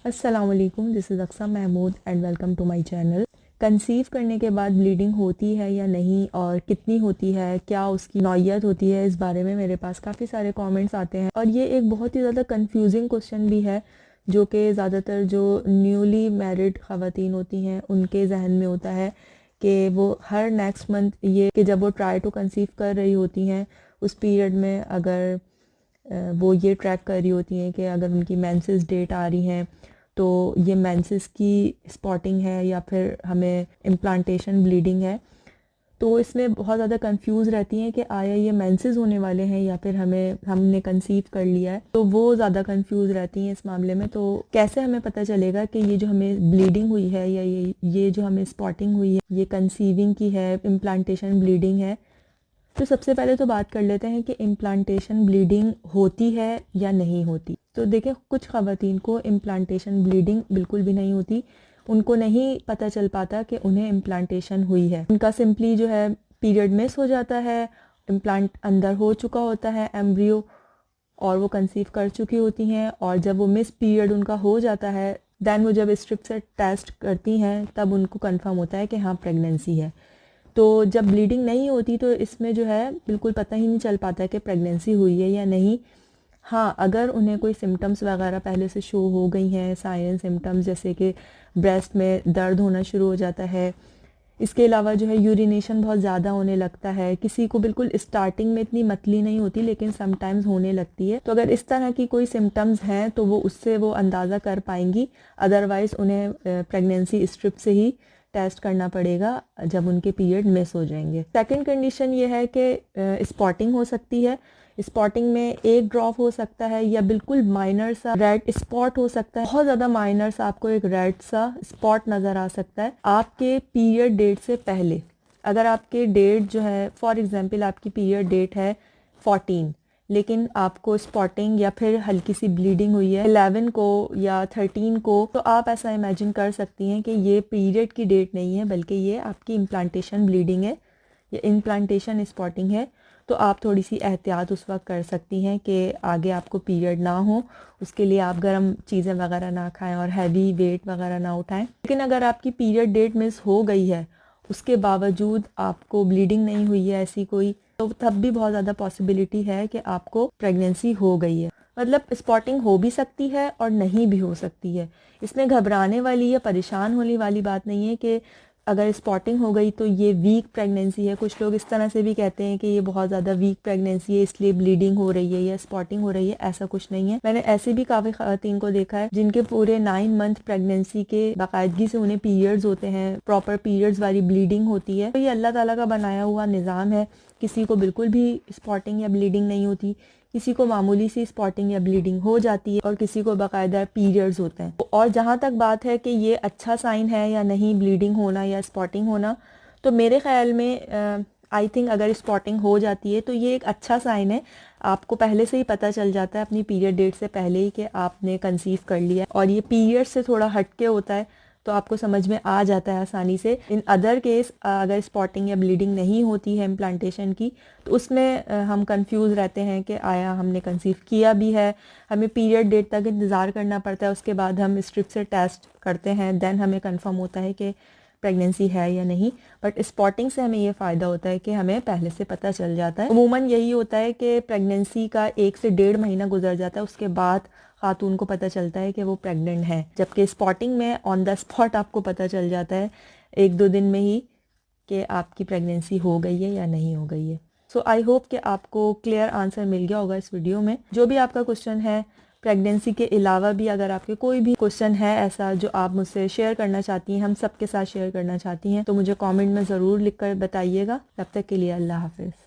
अस्सलाम वालेकुम, this is Aqsa Mahmood and welcome to my channel. Conceive करने के बाद ब्लीडिंग होती है या नहीं और कितनी होती है, क्या उसकी नौयत होती है, इस बारे में मेरे पास काफ़ी सारे कमेंट्स आते हैं और ये एक बहुत ही ज़्यादा कंफ्यूजिंग क्वेश्चन भी है जो कि ज़्यादातर जो न्यूली मैरिड ख़वातीन होती हैं उनके जहन में होता है कि वो हर नेक्स्ट मंथ ये कि जब वो ट्राई टू कंसीव कर रही होती हैं उस पीरियड में अगर वो ये ट्रैक कर रही होती हैं कि अगर उनकी मेंसेस डेट आ रही हैं तो ये मेंसेस की स्पॉटिंग है या फिर हमें इम्प्लांटेशन ब्लीडिंग है। तो इसमें बहुत ज़्यादा कंफ्यूज रहती हैं कि आया ये मेंसेस होने वाले हैं या फिर हमने कंसीव कर लिया है, तो वो ज़्यादा कंफ्यूज रहती हैं इस मामले में। तो कैसे हमें पता चलेगा कि ये जो हमें ब्लीडिंग हुई है या ये जो हमें स्पॉटिंग हुई है ये कंसीविंग की है, इम्प्लांटेशन ब्लीडिंग है। तो सबसे पहले तो बात कर लेते हैं कि इम्प्लांटेशन ब्लीडिंग होती है या नहीं होती। तो देखें, कुछ ख़वातीन को इम्प्लांटेशन ब्लीडिंग बिल्कुल भी नहीं होती, उनको नहीं पता चल पाता कि उन्हें इम्प्लांटेशन हुई है। उनका सिंपली जो है पीरियड मिस हो जाता है, इम्प्लांट अंदर हो चुका होता है एम्ब्रियो और वो कंसीव कर चुकी होती हैं, और जब वो मिस पीरियड उनका हो जाता है दैन वो जब स्ट्रिप से टेस्ट करती हैं तब उनको कंफर्म होता है कि हाँ प्रेगनेंसी है। तो जब ब्लीडिंग नहीं होती तो इसमें जो है बिल्कुल पता ही नहीं चल पाता कि प्रेगनेंसी हुई है या नहीं। हाँ, अगर उन्हें कोई सिम्टम्स वगैरह पहले से शो हो गई हैं, साइन सिम्टम्स जैसे कि ब्रेस्ट में दर्द होना शुरू हो जाता है, इसके अलावा जो है यूरिनेशन बहुत ज़्यादा होने लगता है, किसी को बिल्कुल स्टार्टिंग में इतनी मतली नहीं होती लेकिन समटाइम्स होने लगती है, तो अगर इस तरह की कोई सिम्टम्स हैं तो वो उससे वो अंदाज़ा कर पाएंगी। अदरवाइज़ उन्हें प्रेगनेंसी स्ट्रिप से ही टेस्ट करना पड़ेगा जब उनके पीरियड मिस हो जाएंगे। सेकंड कंडीशन ये है कि स्पॉटिंग हो सकती है। स्पॉटिंग में एक ड्रॉप हो सकता है या बिल्कुल माइनर सा रेड स्पॉट हो सकता है, बहुत ज़्यादा माइनर सा आपको एक रेड सा स्पॉट नज़र आ सकता है आपके पीरियड डेट से पहले। अगर आपके डेट जो है फॉर एग्जांपल आपकी पीरियड डेट है 14 लेकिन आपको स्पॉटिंग या फिर हल्की सी ब्लीडिंग हुई है 11 को या 13 को, तो आप ऐसा इमेजिन कर सकती हैं कि ये पीरियड की डेट नहीं है बल्कि ये आपकी इम्प्लांटेशन ब्लीडिंग है या इम्प्लांटेशन स्पॉटिंग है। तो आप थोड़ी सी एहतियात उस वक्त कर सकती हैं कि आगे आपको पीरियड ना हो, उसके लिए आप गर्म चीज़ें वगैरह ना खाएं और हैवी वेट वगैरह ना उठाएं। लेकिन अगर आपकी पीरियड डेट मिस हो गई है उसके बावजूद आपको ब्लीडिंग नहीं हुई है ऐसी कोई, तो तब भी बहुत ज़्यादा पॉसिबिलिटी है कि आपको प्रेगनेंसी हो गई है। मतलब स्पॉटिंग हो भी सकती है और नहीं भी हो सकती है। इसमें घबराने वाली या परेशान होने वाली बात नहीं है कि अगर स्पॉटिंग हो गई तो ये वीक प्रेगनेंसी है। कुछ लोग इस तरह से भी कहते हैं कि ये बहुत ज़्यादा वीक प्रेगनेंसी है इसलिए ब्लीडिंग हो रही है या स्पॉटिंग हो रही है, ऐसा कुछ नहीं है। मैंने ऐसे भी काफ़ी ख़वातीन को देखा है जिनके पूरे 9 मंथ प्रेगनेंसी के बाकायदगी से उन्हें पीरियड्स होते हैं, प्रॉपर पीरियड्स वाली ब्लीडिंग होती है। तो ये अल्लाह ताला का बनाया हुआ निज़ाम है, किसी को बिल्कुल भी स्पॉटिंग या ब्लीडिंग नहीं होती, किसी को मामूली सी स्पॉटिंग या ब्लीडिंग हो जाती है और किसी को बाकायदा पीरियड्स होते हैं। और जहाँ तक बात है कि ये अच्छा साइन है या नहीं ब्लीडिंग होना या स्पॉटिंग होना, तो मेरे ख्याल में आई थिंक अगर स्पॉटिंग हो जाती है तो ये एक अच्छा साइन है। आपको पहले से ही पता चल जाता है अपनी पीरियड डेट से पहले ही कि आपने कंसीव कर लिया, और ये पीरियड से थोड़ा हटके होता है तो आपको समझ में आ जाता है आसानी से। इन अदर केस अगर स्पॉटिंग या ब्लीडिंग नहीं होती है इम्प्लांटेशन की तो उसमें हम कंफ्यूज रहते हैं कि आया हमने कंसीव किया भी है, हमें पीरियड डेट तक इंतज़ार करना पड़ता है, उसके बाद हम स्ट्रिप से टेस्ट करते हैं, देन हमें कंफर्म होता है कि प्रेगनेंसी है या नहीं। बट स्पॉटिंग से हमें ये फ़ायदा होता है कि हमें पहले से पता चल जाता है। अमूमन यही होता है कि प्रेगनेंसी का 1 से 1.5 महीना गुजर जाता है, उसके बाद खातून को पता चलता है कि वो प्रेग्नेंट है, जबकि स्पॉटिंग में ऑन द स्पॉट आपको पता चल जाता है 1-2 दिन में ही कि आपकी प्रेगनेंसी हो गई है या नहीं हो गई है। सो आई होप कि आपको क्लियर आंसर मिल गया होगा इस वीडियो में। जो भी आपका क्वेश्चन है प्रेगनेंसी के अलावा भी अगर आपके कोई भी क्वेश्चन है ऐसा जो आप मुझसे शेयर करना चाहती हैं, हम सबके साथ शेयर करना चाहती हैं, तो मुझे कमेंट में ज़रूर लिख कर बताइएगा। तब तक के लिए अल्लाह हाफिज़।